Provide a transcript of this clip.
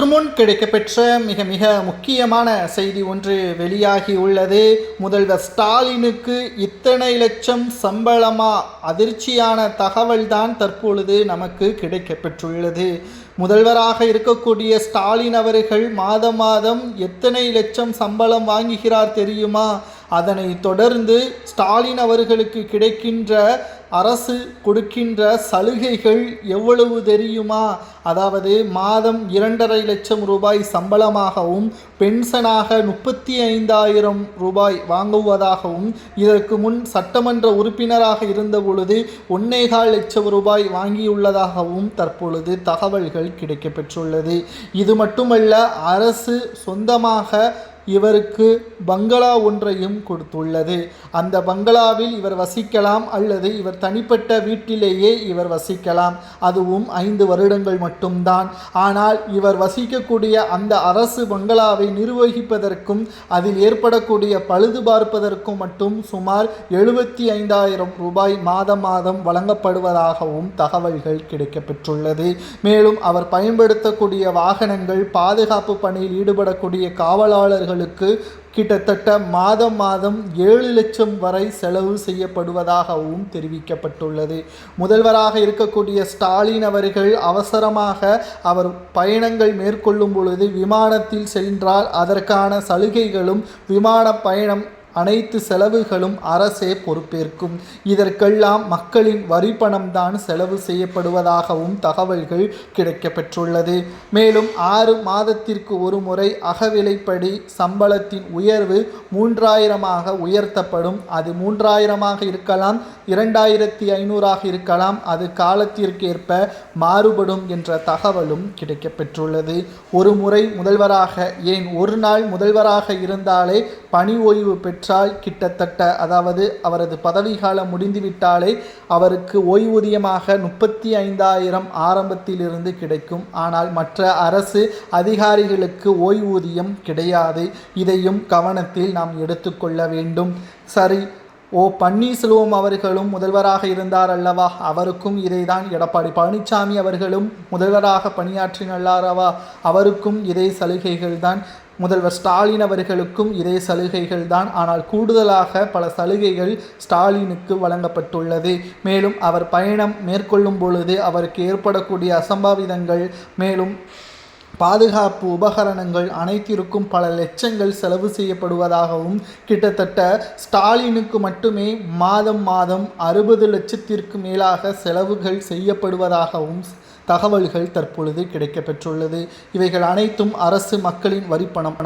சற்றுமுன் கிடைக்கப்பெற்ற மிக மிக முக்கியமான செய்தி ஒன்று வெளியாகி உள்ளது. முதல்வர் ஸ்டாலினுக்கு இத்தனை லட்சம் சம்பளமா? அதிர்ச்சியான தகவல் தான் தற்பொழுது நமக்கு கிடைக்கப்பெற்றுள்ளது. முதல்வராக இருக்கக்கூடிய ஸ்டாலின் அவர்கள் மாதம் மாதம் எத்தனை லட்சம் சம்பளம் வாங்குகிறார் தெரியுமா? அதனை தொடர்ந்து ஸ்டாலின் அவர்களுக்கு கிடைக்கின்ற அரசு கொடுக்கின்ற சலுகைகள் எவ்வளவு தெரியுமா? அதாவது மாதம் 2.5 லட்சம் ரூபாய் சம்பளமாகவும் பென்ஷனாக 35,000 ரூபாய் வாங்குவதாகவும், இதற்கு முன் சட்டமன்ற உறுப்பினராக இருந்த பொழுது 1.25 லட்சம் ரூபாய் வாங்கியுள்ளதாகவும் தற்பொழுது தகவல்கள் கிடைக்கப்பெற்றுள்ளது. இது மட்டுமல்ல, அரசு சொந்தமாக இவருக்கு பங்களா ஒன்றையும் கொடுத்துள்ளது. அந்த பங்களாவில் இவர் வசிக்கலாம் அல்லது இவர் தனிப்பட்ட வீட்டிலேயே இவர் வசிக்கலாம். அதுவும் 5 வருடங்கள் மட்டும்தான். ஆனால் இவர் வசிக்கக்கூடிய அந்த அரசு பங்களாவை நிர்வகிப்பதற்கும் அதில் ஏற்படக்கூடிய பழுது பார்ப்பதற்கும் மட்டும் சுமார் 75,000 ரூபாய் மாதம் மாதம் வழங்கப்படுவதாகவும் தகவல்கள் கிடைக்கப்பெற்றுள்ளது. மேலும் அவர் பயன்படுத்தக்கூடிய வாகனங்கள், பாதுகாப்பு பணியில் ஈடுபடக்கூடிய காவலாளர்கள் கிட்டத்தட்ட மாதம் மாதம் 7 லட்சம் வரை செலவு செய்யப்படுவதாகவும் தெரிவிக்கப்பட்டுள்ளது. முதல்வராக இருக்கக்கூடிய ஸ்டாலின் அவர்கள் அவசரமாக அவர் பயணங்கள் மேற்கொள்ளும் பொழுது விமானத்தில் சென்றால் அதற்கான சலுகைகளும் விமான பயணம் அனைத்து செலவுகளும் அரசே பொறுப்பேற்கும். இதற்கெல்லாம் மக்களின் வரி பணம்தான் செலவு செய்யப்படுவதாகவும் தகவல்கள் கிடைக்கப்பெற்றுள்ளது. மேலும் 6 மாதத்திற்கு ஒரு முறை அகவிலைப்படி சம்பளத்தின் உயர்வு 3,000 உயர்த்தப்படும். அது 3,000 இருக்கலாம், 2,500 இருக்கலாம். அது காலத்திற்கேற்ப மாறுபடும் என்ற தகவலும் கிடைக்கப்பெற்றுள்ளது. ஒரு முறை முதல்வராக, ஏன் ஒரு நாள் முதல்வராக இருந்தாலே பணி ஓய்வு பெற்றால் கிட்டத்தட்ட, அதாவது அவரது பதவி காலம் முடிந்துவிட்டாலே அவருக்கு ஓய்வூதியமாக 35,000 ஆரம்பத்திலிருந்து கிடைக்கும். ஆனால் மற்ற அரசு அதிகாரிகளுக்கு ஓய்வூதியம் கிடையாது. இதையும் கவனத்தில் நாம் எடுத்துக்கொள்ள வேண்டும். சரி, பன்னீர்செல்வம் அவர்களும் முதல்வராக இருந்தார் அல்லவா? அவருக்கும் இதைதான். எடப்பாடி பழனிசாமி அவர்களும் முதல்வராக பணியாற்றினாரவா? அவருக்கும் இதே சலுகைகள் தான். முதல்வர் ஸ்டாலின் அவர்களுக்கும் இதே சலுகைகள் தான். ஆனால் கூடுதலாக பல சலுகைகள் ஸ்டாலினுக்கு வழங்கப்பட்டுள்ளது. மேலும் அவர் பயணம் மேற்கொள்ளும் பொழுது அவருக்கு ஏற்படக்கூடிய அசம்பாவிதங்கள், மேலும் பாதுகாப்பு உபகரணங்கள் அனைத்திற்கும் பல லட்சங்கள் செலவு செய்யப்படுவதாகவும், கிட்டத்தட்ட ஸ்டாலினுக்கு மட்டுமே மாதம் மாதம் 60 லட்சத்திற்கு மேலாக செலவுகள் செய்யப்படுவதாகவும் தகவல்கள் தற்பொழுது கிடைக்கப்பெற்றுள்ளது. இவைகள் அனைத்தும் அரசு மக்களின் வரிப்பணம்.